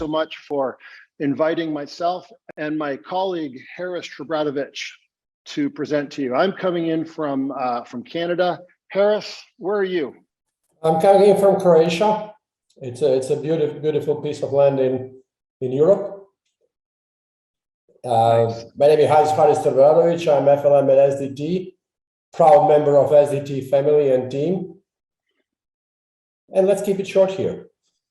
so much for inviting myself and my colleague, Haris Trobradovic, to present to you. I'm coming in from Canada. Haris, where are you? I'm coming in from Croatia. It's a beautiful piece of land in Europe. Nice. My name is Haris Trobradović. I'm FLM at SDT, proud member of SDT family and team. And let's keep it short here.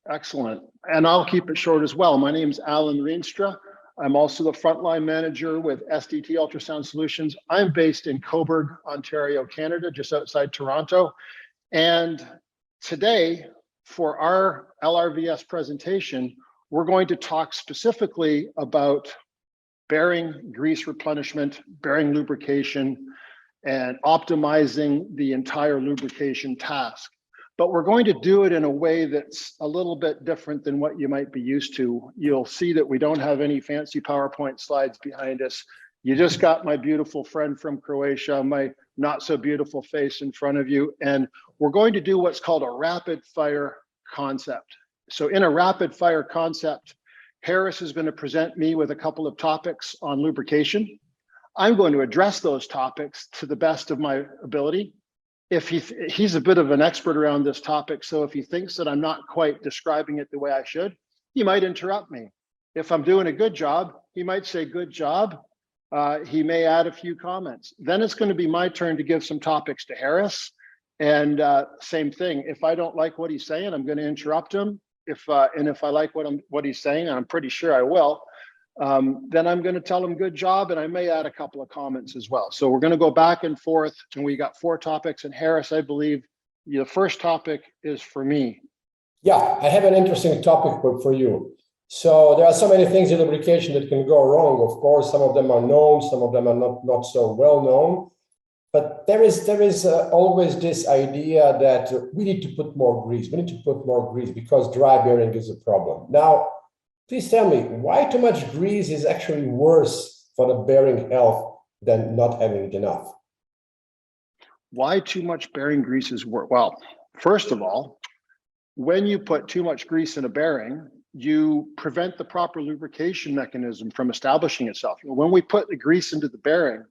Excellent. And I'll keep it short as well. My name is Allan Rienstra. I'm also the frontline manager with SDT Ultrasound Solutions. I'm based in Cobourg, Ontario, Canada, just outside Toronto. And today, for our LRVS presentation, we're going to talk specifically about bearing grease replenishment, bearing lubrication, and optimizing the entire lubrication task. But we're going to do it in a way that's a little bit different than what you might be used to. You'll see that we don't have any fancy PowerPoint slides behind us. You just got my beautiful friend from Croatia, my not so beautiful face in front of you. And we're going to do what's called a rapid fire concept. So in a rapid fire concept, Haris is going to present me with a couple of topics on lubrication. I'm going to address those topics to the best of my ability. If he's a bit of an expert around this topic, so if he thinks that I'm not quite describing it the way I should, he might interrupt me. If I'm doing a good job, he might say, good job. He may add a few comments. Then it's going to be my turn to give some topics to Haris. And same thing, if I don't like what he's saying, I'm going to interrupt him. If I like what he's saying, and I'm pretty sure I will, then I'm going to tell him good job, and I may add a couple of comments as well. So we're going to go back and forth, and we got 4 topics. And Haris, I believe the first topic is for me. Yeah, I have an interesting topic for you. So there are so many things in lubrication that can go wrong. Of course, some of them are known, some of them are not so well known. But there is always this idea that we need to put more grease. We need to put more grease because dry bearing is a problem. Now, please tell me why too much grease is actually worse for the bearing health than not having enough. Why too much bearing grease is worse? Well, first of all, when you put too much grease in a bearing, you prevent the proper lubrication mechanism from establishing itself. When we put the grease into the bearing,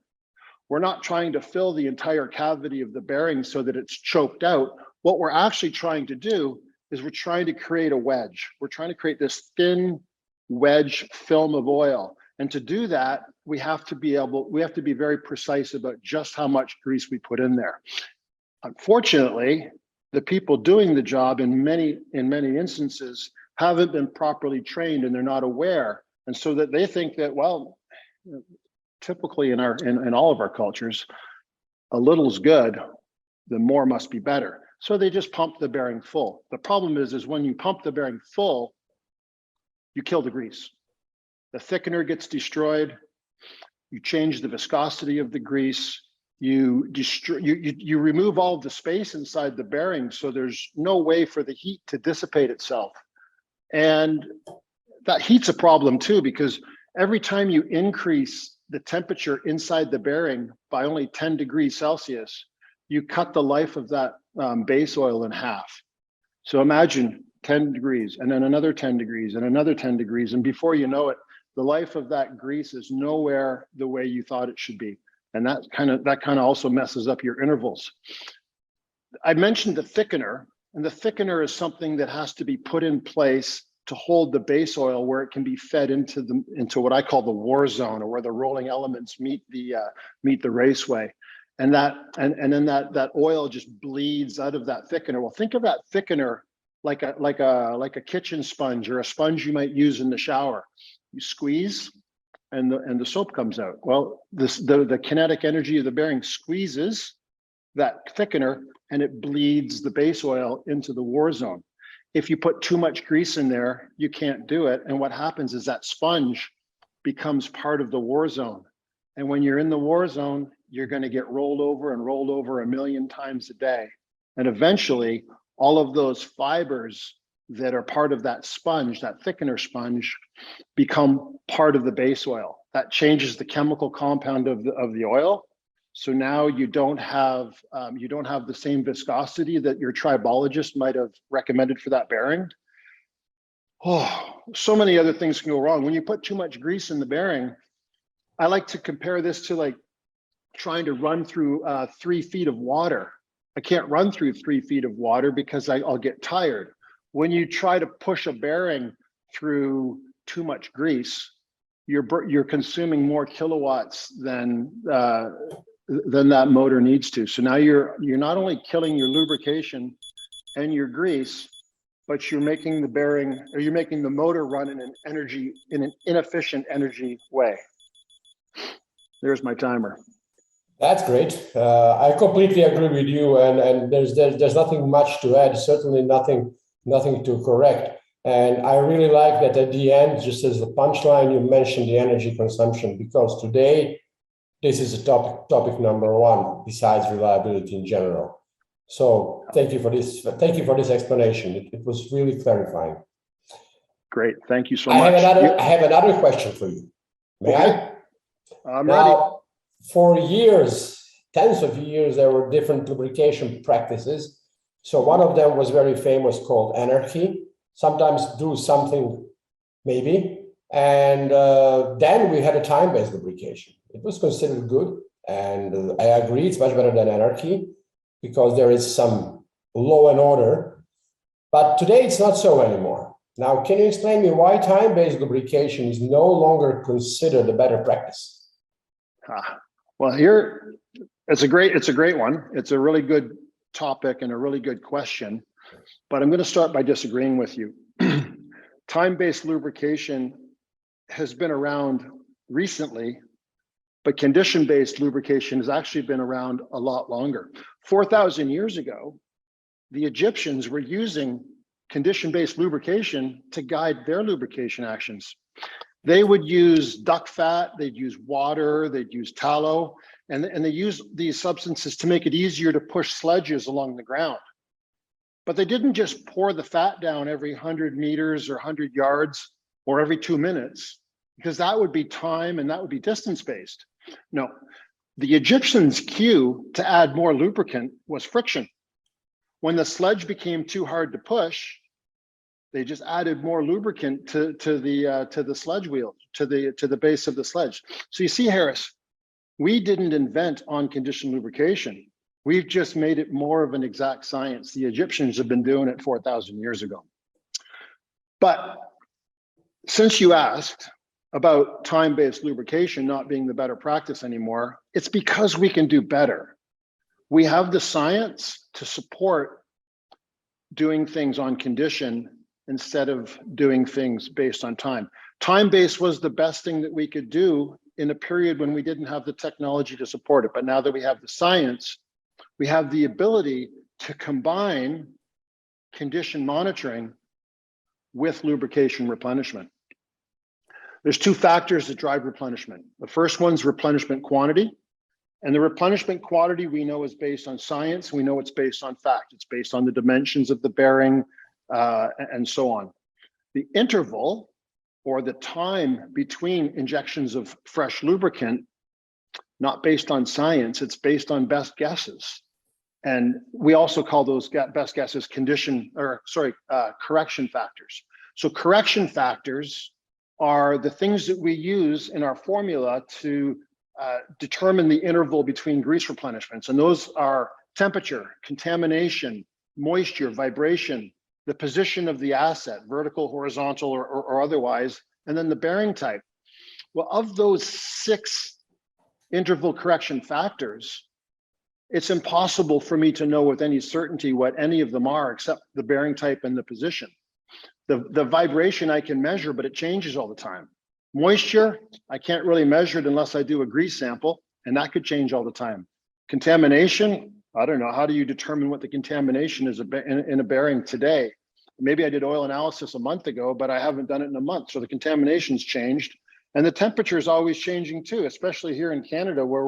we're not trying to fill the entire cavity of the bearing so that it's choked out. What we're actually trying to do is we're trying to create a wedge. We're trying to create this thin wedge film of oil. And to do that, we have to be very precise about just how much grease we put in there. Unfortunately, the people doing the job in many instances haven't been properly trained, and they're not aware. And so that they think that, well, typically in all of our cultures, a little's good, the more must be better. So they just pump the bearing full. The problem is when you pump the bearing full, you kill the grease. The thickener gets destroyed. You change the viscosity of the grease. You remove all of the space inside the bearing, so there's no way for the heat to dissipate itself. And that heat's a problem too, because every time you increase the temperature inside the bearing by only 10 degrees Celsius, you cut the life of that base oil in half. So imagine 10 degrees and then another 10 degrees and another 10 degrees. And before you know it, the life of that grease is nowhere the way you thought it should be. And that kind of also messes up your intervals. I mentioned the thickener, and the thickener is something that has to be put in place to hold the base oil where it can be fed into what I call the war zone, or where the rolling elements meet the raceway. And then that oil just bleeds out of that thickener. Well, think of that thickener like a kitchen sponge, or a sponge you might use in the shower. You squeeze, and the soap comes out. Well, the kinetic energy of the bearing squeezes that thickener, and it bleeds the base oil into the war zone. If you put too much grease in there, you can't do it. And what happens is that sponge becomes part of the war zone. And when you're in the war zone, you're going to get rolled over and rolled over 1,000,000 times a day. And eventually, all of those fibers that are part of that sponge, that thickener sponge, become part of the base oil. That changes the chemical compound of the oil. So now you don't have the same viscosity that your tribologist might have recommended for that bearing. Oh, so many other things can go wrong. When you put too much grease in the bearing, I like to compare this to like trying to run through 3 feet of water. I can't run through 3 feet of water because I'll get tired. When you try to push a bearing through too much grease, you're consuming more kilowatts than that motor needs to. So now you're not only killing your lubrication and your grease, but you're making the bearing, or you're making the motor run in an inefficient energy way. There's my timer. That's great. I completely agree with you, and there's nothing much to add. Certainly nothing to correct. And I really like that at the end, just as the punchline, you mentioned the energy consumption, because today this is a topic number one besides reliability in general. So thank you for this. Thank you for this explanation. It was really clarifying. Great. Thank you so much. I have another question for you. May I? I'm ready. For years, tens of years, there were different lubrication practices. So one of them was very famous, called anarchy. Sometimes do something, maybe. And then we had a time-based lubrication. It was considered good. And I agree, it's much better than anarchy because there is some law and order. But today it's not so anymore. Now, can you explain me why time-based lubrication is no longer considered a better practice? Well, here it's a great one. It's a really good topic and a really good question, but I'm going to start by disagreeing with you. Time-based lubrication has been around recently, but condition-based lubrication has actually been around a lot longer. 4,000 years ago, the Egyptians were using condition-based lubrication to guide their lubrication actions. They would use duck fat, they'd use water, they'd use tallow, and they use these substances to make it easier to push sledges along the ground. But they didn't just pour the fat down every 100 meters or 100 yards or every 2 minutes, because that would be time and that would be distance-based. No, the Egyptians' cue to add more lubricant was friction. When the sledge became too hard to push, they just added more lubricant to the sledge wheel, to the base of the sledge. So you see, Haris, we didn't invent on-condition lubrication. We've just made it more of an exact science. The Egyptians have been doing it 4,000 years ago. But since you asked about time-based lubrication not being the better practice anymore, it's because we can do better. We have the science to support doing things on condition instead of doing things based on time. Time-based was the best thing that we could do in a period when we didn't have the technology to support it. But now that we have the science, we have the ability to combine condition monitoring with lubrication replenishment. There's 2 factors that drive replenishment. The first one's replenishment quantity. And the replenishment quantity we know is based on science. We know it's based on fact. It's based on the dimensions of the bearing, and so on. The interval, or the time between injections of fresh lubricant, not based on science, it's based on best guesses. And we also call those best guesses correction factors. So correction factors are the things that we use in our formula to determine the interval between grease replenishments. And those are temperature, contamination, moisture, vibration, the position of the asset, vertical, horizontal, or otherwise, and then the bearing type. Well, of those 6 interval correction factors, it's impossible for me to know with any certainty what any of them are except the bearing type and the position. The vibration I can measure, but it changes all the time. Moisture, I can't really measure it unless I do a grease sample, and that could change all the time. Contamination, I don't know. How do you determine what the contamination is in a bearing today? Maybe I did oil analysis a month ago, but I haven't done it in a month. So the contamination's changed. And the temperature is always changing too, especially here in Canada, where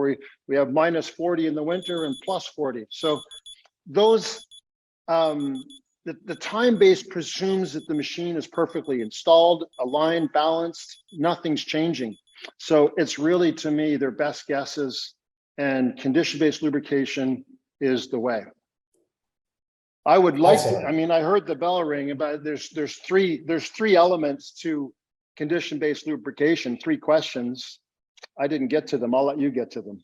we have minus 40 in the winter and plus 40. So those, the time base presumes that the machine is perfectly installed, aligned, balanced, nothing's changing. So it's really, to me, their best guesses, and condition-based lubrication is the way. I would like to, Excellent. I mean, I heard the bell ring, but there's three elements to condition-based lubrication, 3 questions. I didn't get to them. I'll let you get to them.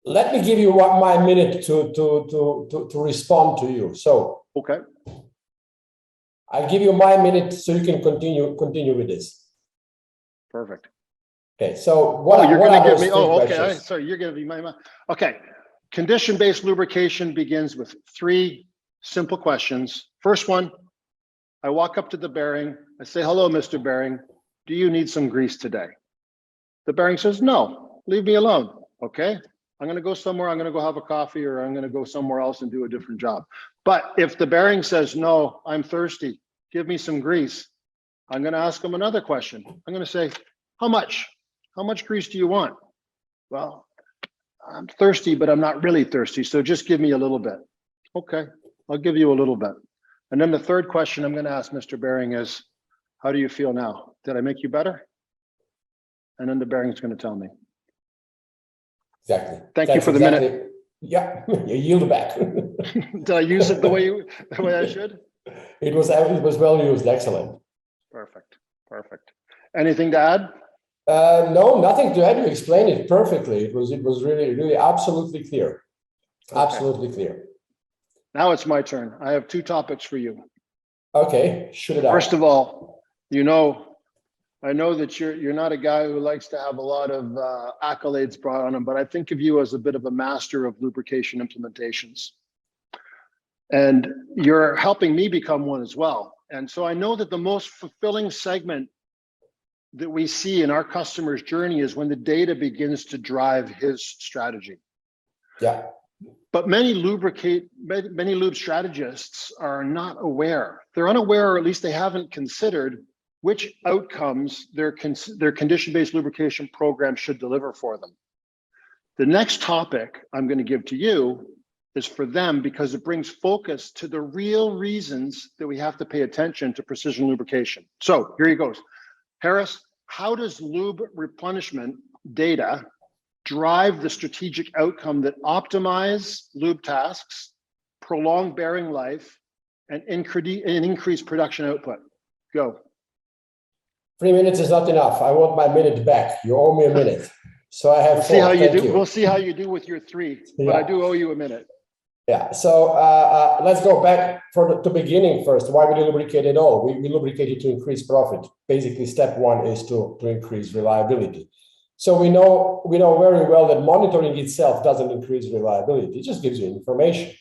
Let me give you my minute to respond to you. So Okay. I'll give you my minute so you can continue with this. Perfect. Okay. So what you're what going are to give those me, 3 okay. questions? Sorry, you're going to be my, okay. Condition-based lubrication begins with 3 simple questions. First one, I walk up to the bearing. I say, hello, Mr. Bearing. Do you need some grease today? The bearing says, no, leave me alone. Okay. I'm going to go somewhere. I'm going to go have a coffee, or I'm going to go somewhere else and do a different job. But if the bearing says, no, I'm thirsty, give me some grease, I'm going to ask him another question. I'm going to say, how much? How much grease do you want? Well, I'm thirsty, but I'm not really thirsty. So just give me a little bit. Okay, I'll give you a little bit. And then the third question I'm going to ask Mr. Bearing is, how do you feel now? Did I make you better? And then the bearing's going to tell me. Exactly. Thank you for the minute. Yeah, you yield back. Did I use it the way I should? It was well used. Excellent. Perfect. Perfect. Anything to add? No, nothing to add. You explained it perfectly. It was really absolutely clear. Okay. Absolutely clear. Now it's my turn. I have 2 topics for you. Okay, shoot it out. First of all, I know that you're not a guy who likes to have a lot of accolades brought on him, but I think of you as a bit of a master of lubrication implementations. And you're helping me become one as well. And so I know that the most fulfilling segment that we see in our customer's journey is when the data begins to drive his strategy. Yeah. But many lube strategists are not aware. They're unaware, or at least they haven't considered which outcomes their condition-based lubrication program should deliver for them. The next topic I'm going to give to you is for them, because it brings focus to the real reasons that we have to pay attention to precision lubrication. So here he goes. Haris, how does lube replenishment data drive the strategic outcome that optimize lube tasks, prolong bearing life, and increase production output? Go. 3 minutes is not enough. I want my minute back. You owe me a minute. So I have 4. See how you Thank do. We'll see how you do with your 3, but Yeah. I do owe you a minute. Yeah. So let's go back for the beginning first. Why we lubricate at all? We lubricate it to increase profit. Basically, step 1 is to increase reliability. So we know very well that monitoring itself doesn't increase reliability. It just gives you information.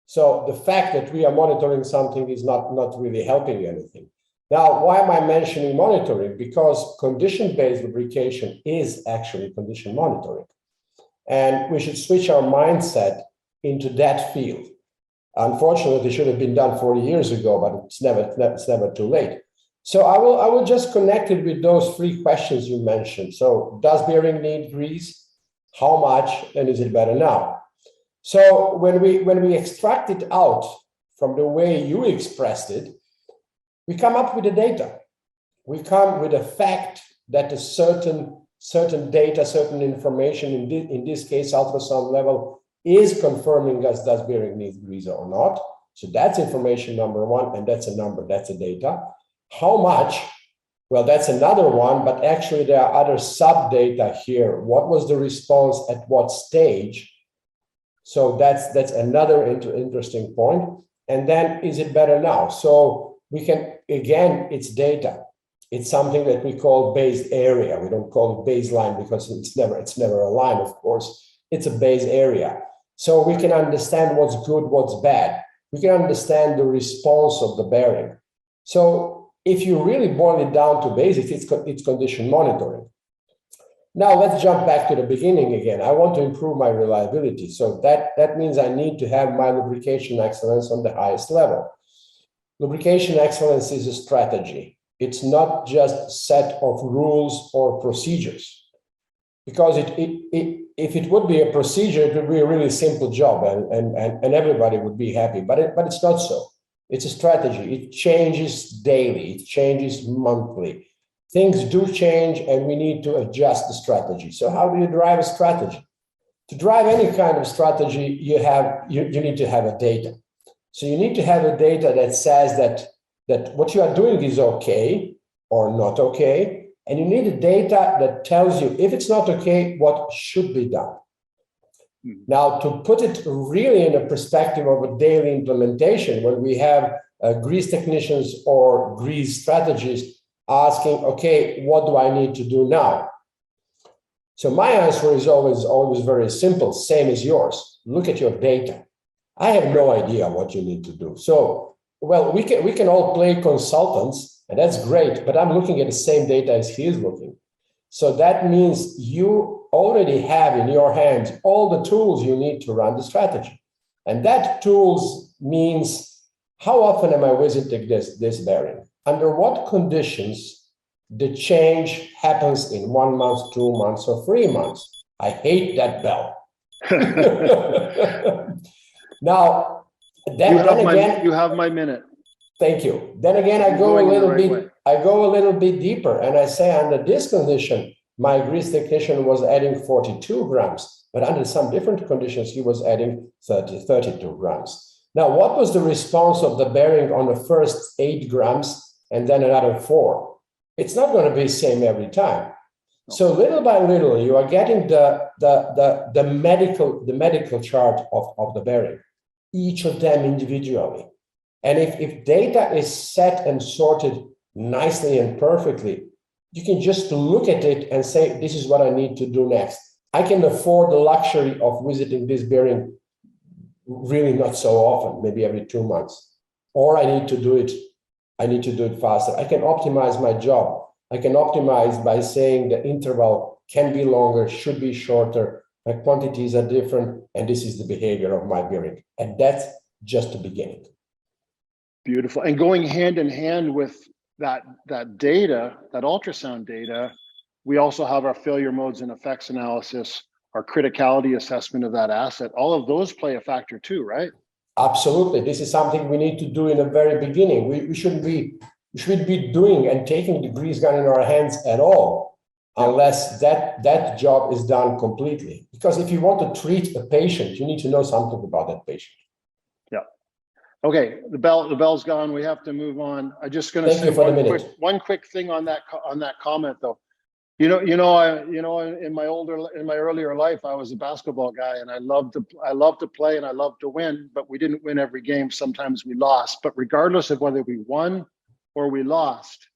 So the fact that we are monitoring something is not really helping anything. Now, why am I mentioning monitoring? Because condition-based lubrication is actually condition monitoring. And we should switch our mindset into that field. Unfortunately, it should have been done 40 years ago, but it's never too late. So I will just connect it with those 3 questions you mentioned. So does bearing need grease? How much? And is it better now? So when we extract it out from the way you expressed it, we come up with the data. We come with a fact that a certain data, certain information, in this case, ultrasound level, is confirming us does bearing need grease or not. So that's information number 1, and that's a number, that's a data. How much? Well, that's another one, but actually there are other sub-data here. What was the response at what stage? So that's another interesting point. And then, is it better now? So we can, again, it's data. It's something that we call base area. We don't call it baseline because it's never a line, of course. It's a base area. So we can understand what's good, what's bad. We can understand the response of the bearing. So if you really boil it down to basics, it's condition monitoring. Now let's jump back to the beginning again. I want to improve my reliability. So that means I need to have my lubrication excellence on the highest level. Lubrication excellence is a strategy. It's not just a set of rules or procedures. Because if it would be a procedure, it would be a really simple job and everybody would be happy. But it's not so. It's a strategy. It changes daily. It changes monthly. Things do change and we need to adjust the strategy. So how do you drive a strategy? To drive any kind of strategy, you need to have a data. So you need to have a data that says that what you are doing is okay or not okay. And you need a data that tells you if it's not okay, what should be done. Now, to put it really in a perspective of a daily implementation, when we have grease technicians or grease strategists asking, okay, what do I need to do now? So my answer is always very simple, same as yours. Look at your data. I have no idea what you need to do. So, well, we can all play consultants, and that's great, but I'm looking at the same data as he is looking. So that means you already have in your hands all the tools you need to run the strategy. And that tools means how often am I visiting this bearing? Under what conditions the change happens in 1 month, 2 months, or 3 months? I hate that bell. Now, you have my minute. Thank you. Then again, I go a little bit deeper, and I say under this condition, my grease technician was adding 42 grams, but under some different conditions, he was adding 32 grams. Now, what was the response of the bearing on the first 8 grams and then another 4? It's not going to be the same every time. So little by little, you are getting the medical chart of the bearing, each of them individually. And if data is set and sorted nicely and perfectly, you can just look at it and say, this is what I need to do next. I can afford the luxury of visiting this bearing really not so often, maybe every 2 months. Or I need to do it faster. I can optimize my job. I can optimize by saying the interval can be longer, should be shorter, my quantities are different, and this is the behavior of my bearing. And that's just the beginning. Beautiful. And going hand in hand with that data, that ultrasound data, we also have our failure modes and effects analysis, our criticality assessment of that asset. All of those play a factor too, right? Absolutely. This is something we need to do in the very beginning. We shouldn't be doing and taking the grease gun in our hands at all, unless that job is done completely. Because if you want to treat a patient, you need to know something about that say Okay, the bell's gone. We have to move on. I just going to say one quick thing on that comment though. In my earlier life, I was a basketball guy, and I loved to play and I loved to win, but we didn't win every game. Sometimes we lost. But regardless of whether we won or we lost,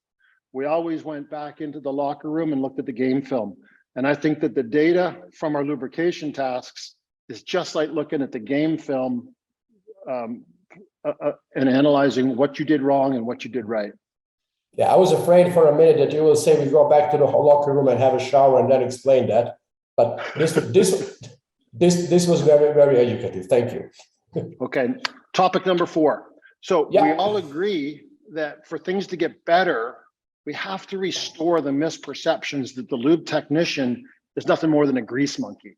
we always went back into the locker room and looked at the game film. And I think that the data from our lubrication tasks is just like looking at the game film. And analyzing what you did wrong and what you did right. Yeah, I was afraid for a minute that you will say we go back to the locker room and have a shower and then explain that. But this was very, very educative. Thank you. Okay, topic number 4. So we all agree that for things to get better, we have to restore the misperceptions that the lube technician is nothing more than a grease monkey.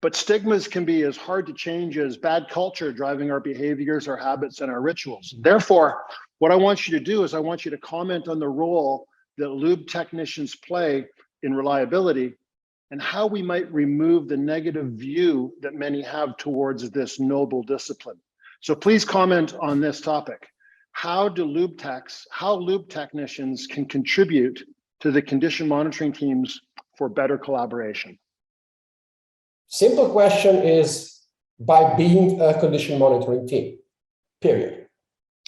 But stigmas can be as hard to change as bad culture driving our behaviors, our habits, and our rituals. Therefore, what I want you to do is I want you to comment on the role that lube technicians play in reliability and how we might remove the negative view that many have towards this noble discipline. So please comment on this topic. How lube technicians can contribute to the condition monitoring teams for better collaboration? Simple question is by being a condition monitoring team, period.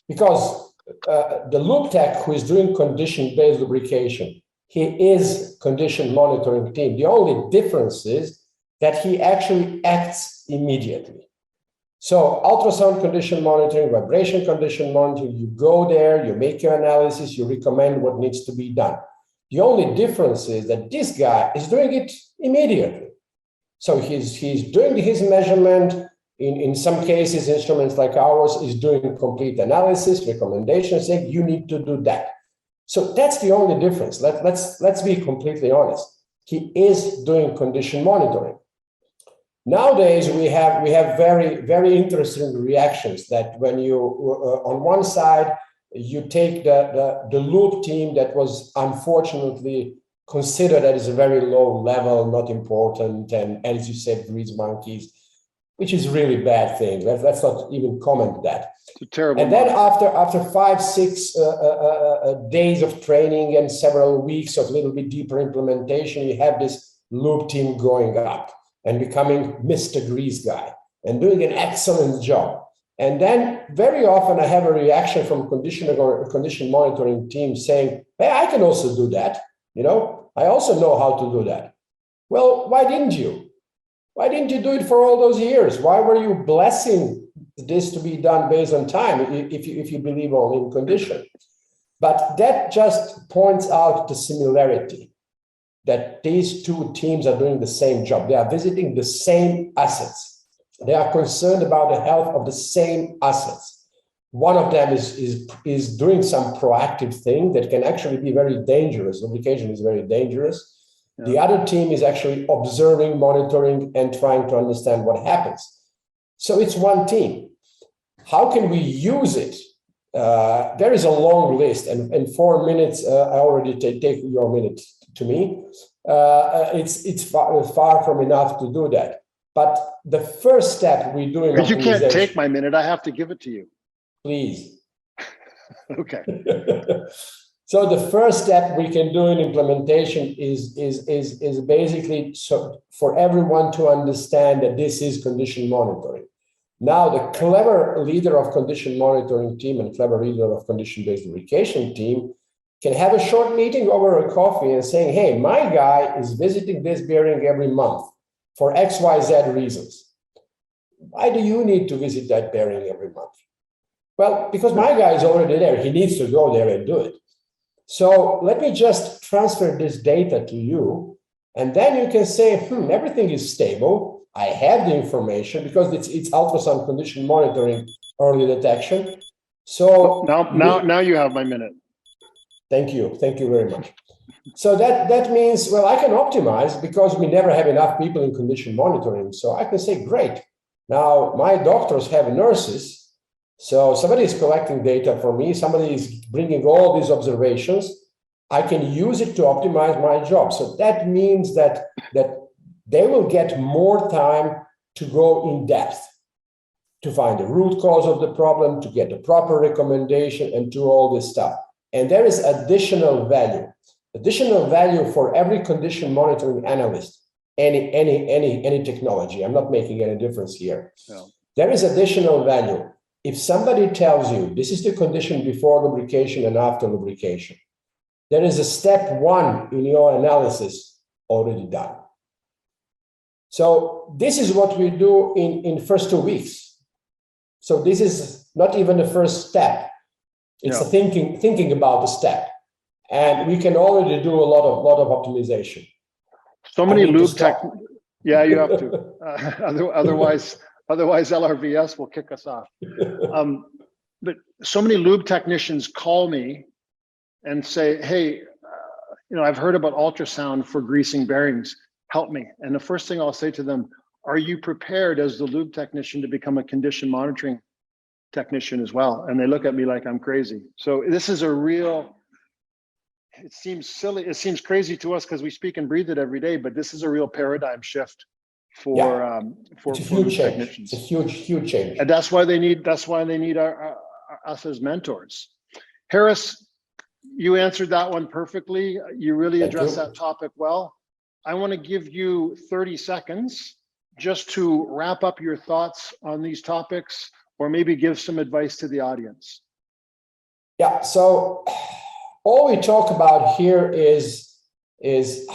Because the lube tech who is doing condition-based lubrication, he is condition monitoring team. The only difference is that he actually acts immediately. So ultrasound condition monitoring, vibration condition monitoring, you go there, you make your analysis, you recommend what needs to be done. The only difference is that this guy is doing it immediately. So he's doing his measurement. In some cases, instruments like ours is doing complete analysis, recommendations, saying you need to do that. So that's the only difference. Let's be completely honest. He is doing condition monitoring. Nowadays, we have very, very interesting reactions that when you, on one side, you take the lube team that was unfortunately considered as a very low level, not important, and as you said, grease monkeys. which is really bad thing. Let's not even comment that. It's a terrible. And then after 5-6 days of training and several weeks of little bit deeper implementation, you have this lube team going up and becoming Mr. Grease guy and doing an excellent job. And then very often I have a reaction from condition monitoring team saying, hey, I can also do that. You know, I also know how to do that. Well, why didn't you? Why didn't you do it for all those years? Why were you blessing this to be done based on time if you believe only in condition? But that just points out the similarity that these two teams are doing the same job. They are visiting the same assets. They are concerned about the health of the same assets. One of them is doing some proactive thing that can actually be very dangerous. Lubrication is very dangerous. Yeah. The other team is actually observing, monitoring, and trying to understand what happens. So it's one team. How can we use it? There is a long list, and in 4 minutes, I already take your minute to me. It's far from enough to do that. But the first step we do in But you can't take my minute. I have to give it to you. Please. Okay. So the first step we can do in implementation is basically so for everyone to understand that this is condition monitoring. Now, the clever leader of condition monitoring team and clever leader of condition-based lubrication team can have a short meeting over a coffee and saying, hey, my guy is visiting this bearing every month for XYZ reasons. Why do you need to visit that bearing every month? Well, because my guy is already there. He needs to go there and do it. So let me just transfer this data to you, and then you can say, everything is stable. I have the information because it's ultrasound condition monitoring, early detection. So now you have my minute. Thank you very much. So that means, well, I can optimize because we never have enough people in condition monitoring. So I can say, great. Now my doctors have nurses. So somebody is collecting data for me. Somebody is bringing all these observations. I can use it to optimize my job. So that means that they will get more time to go in depth, to find the root cause of the problem, to get the proper recommendation, and do all this stuff. And there is additional value for every condition monitoring analyst, any technology. I'm not making any difference here. No. There is additional value. If somebody tells you this is the condition before lubrication and after lubrication, there is a step 1 in your analysis already done. So this is what we do in first 2 weeks. So this is not even the first step. It's a thinking about the step. And we can already do a lot of optimization. So many lube tech. Yeah, you have to. Otherwise LRVS will kick us off. But so many lube technicians call me and say, hey, I've heard about ultrasound for greasing bearings. Help me. And the first thing I'll say to them, are you prepared as the lube technician to become a condition monitoring technician as well? And they look at me like I'm crazy. So this is a real, it seems silly, it seems crazy to us because we speak and breathe it every day, but this is a real paradigm shift for huge technicians. It's a huge change. And that's why they need us as mentors. Haris, you answered that one perfectly. You really addressed that topic well. I want to give you 30 seconds just to wrap up your thoughts on these topics, or maybe give some advice to the audience. Yeah, so all we talk about here is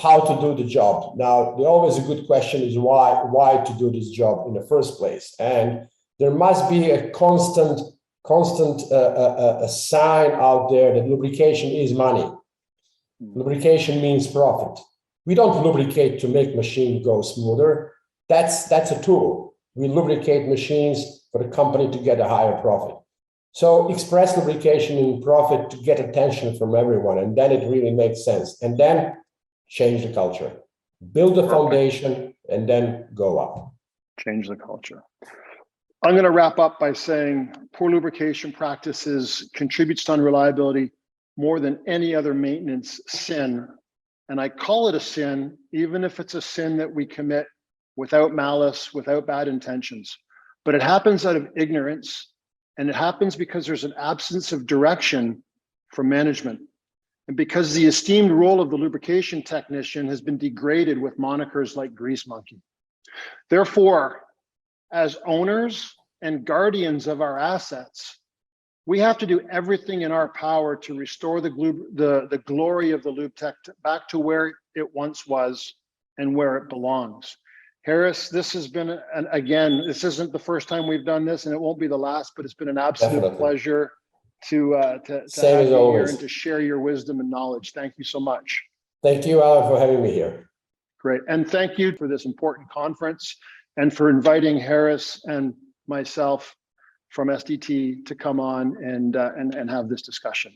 how to do the job. Now, always a good question is why to do this job in the first place. And there must be a constant a sign out there that lubrication is money. Lubrication means profit. We don't lubricate to make machine go smoother. That's a tool. We lubricate machines for the company to get a higher profit. So express lubrication in profit to get attention from everyone, and then it really makes sense. And then change the culture, build the foundation, and then go up. Change the culture. I'm going to wrap up by saying poor lubrication practices contributes to unreliability more than any other maintenance sin. And I call it a sin, even if it's a sin that we commit without malice, without bad intentions. But it happens out of ignorance, and it happens because there's an absence of direction from management. And because the esteemed role of the lubrication technician has been degraded with monikers like grease monkey. Therefore, as owners and guardians of our assets, we have to do everything in our power to restore the glory of the lube tech back to where it once was and where it belongs. Haris, this has been, again, this isn't the first time we've done this, and it won't be the last, but it's been an absolute pleasure to have you here and to share your wisdom and knowledge. Thank you so much. Thank you, Allan, for having me here. Great, and thank you for this important conference and for inviting Haris and myself from SDT to come on and have this discussion.